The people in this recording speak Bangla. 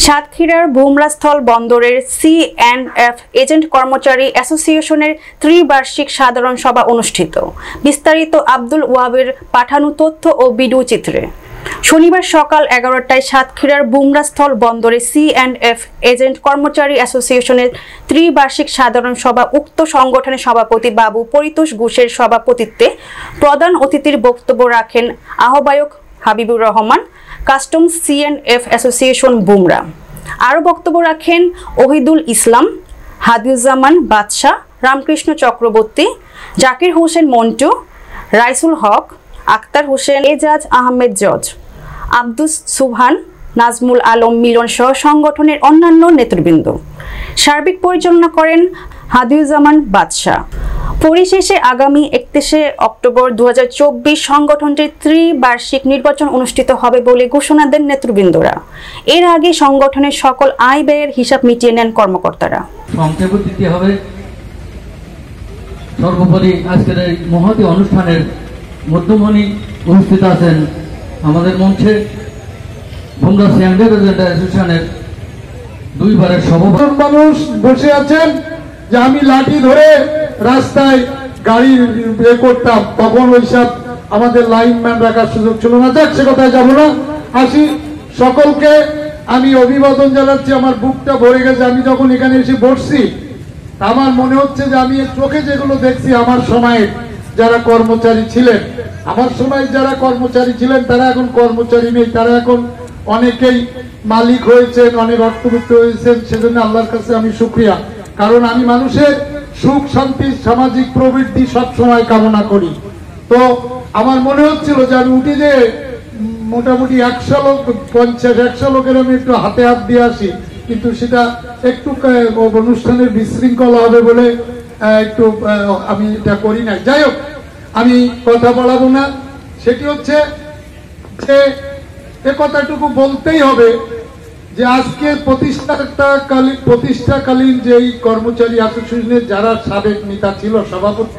সাতক্ষীরার বুমরাস্থল বন্দরের সি&এফ এজেন্ট কর্মচারী অ্যাসোসিয়েশনের ত্রিবার্ষিক সাধারণ সভা অনুষ্ঠিত। বিস্তারিত আব্দুল ওয়াহাবের পাঠানো তথ্য ও ভিডিও চিত্রে। শনিবার সকাল 11টায় সাতক্ষীরার বুমরাস্থল বন্দরে সি&এফ এজেন্ট কর্মচারী অ্যাসোসিয়েশনের ত্রিবার্ষিক সাধারণ সভা উক্ত সংগঠনের সভাপতি বাবু পরিতোষ ঘোষের সভাপতিত্বে প্রধান অতিথির বক্তব্য রাখেন আহ্বায়ক হাবিবুর রহমান, কাস্টমস সি&এফ অ্যাসোসিয়েশন বুমরা। আরও বক্তব্য রাখেন ওহিদুল ইসলাম, হাদিউজ্জামান বাদশাহ, রামকৃষ্ণ চক্রবর্তী, জাকির হোসেন মন্টু, রাইসুল হক, আক্তার হোসেন, এজাজ আহমেদ জজ, আব্দুস সুবহান, নাজমুল আলম মিলন সহ সংগঠনের অন্যান্য নেতৃবৃন্দ। সার্বিক পরিচালনা করেন হাদিউজ্জামান বাদশাহ। পরিশেষে আগামী 31শে অক্টোবর 2024 সংগঠনটির ত্রিবার্ষিক নির্বাচন অনুষ্ঠিত হবে বলে ঘোষণা দেন নেতৃবৃন্দরা। এর আগে সংগঠনের সকল আয় ব্যয়ের হিসাব মিটিয়ে নেন কর্মকর্তারা। সংক্ষেপে দিতে হবে। সর্বোপরি আজকের এই মহতী অনুষ্ঠানের মধ্যমণি উপস্থিত আছেন আমাদের মঞ্চে বুমরা সি&এফ অ্যাসোসিয়েশনের দুইবারের সভাপতি। মানুষ বসে আছেন যে আমি লাঠি ধরে রাস্তায় গাড়ি করতাম, তখন ওইসব আমাদের লাইনম্যান রাখার সুযোগ ছিল না। যাক, সে কথায় যাবো না, আসি। সকলকে আমি অভিবাদন জানাচ্ছি। আমার বুকটা ভরে গেছে। আমি যখন এখানে এসে বসছি আমার মনে হচ্ছে যে আমি চোখে যেগুলো দেখছি আমার সময়ে যারা কর্মচারী ছিলেন, আমার সময় যারা কর্মচারী ছিলেন তারা এখন কর্মচারী নেই, তারা এখন অনেকেই মালিক হয়েছেন, অনেক অর্থবিত্ত হয়েছেন। সেজন্য আল্লাহর কাছে আমি শুকরিয়া, কারণ আমি মানুষের সুখ শান্তি সামাজিক প্রবৃদ্ধি সবসময় কামনা করি। তো আমার মনে হচ্ছিল যে আমি উঠে যে মোটামুটি 100 লোক 50-100 লোকের আমি একটু হাতে হাত দিয়ে আসি, কিন্তু সেটা একটু অনুষ্ঠানের বিশৃঙ্খলা হবে বলে একটু আমি এটা করি না। যাই হোক, আমি কথা বলাবো না। সেটি হচ্ছে যে এ কথাটুকু বলতেই হবে যে আজকে প্রতিষ্ঠাকালীন যেই কর্মচারী অ্যাসোসিয়েশনের যারা সাবেক নেতা ছিল, সভাপতি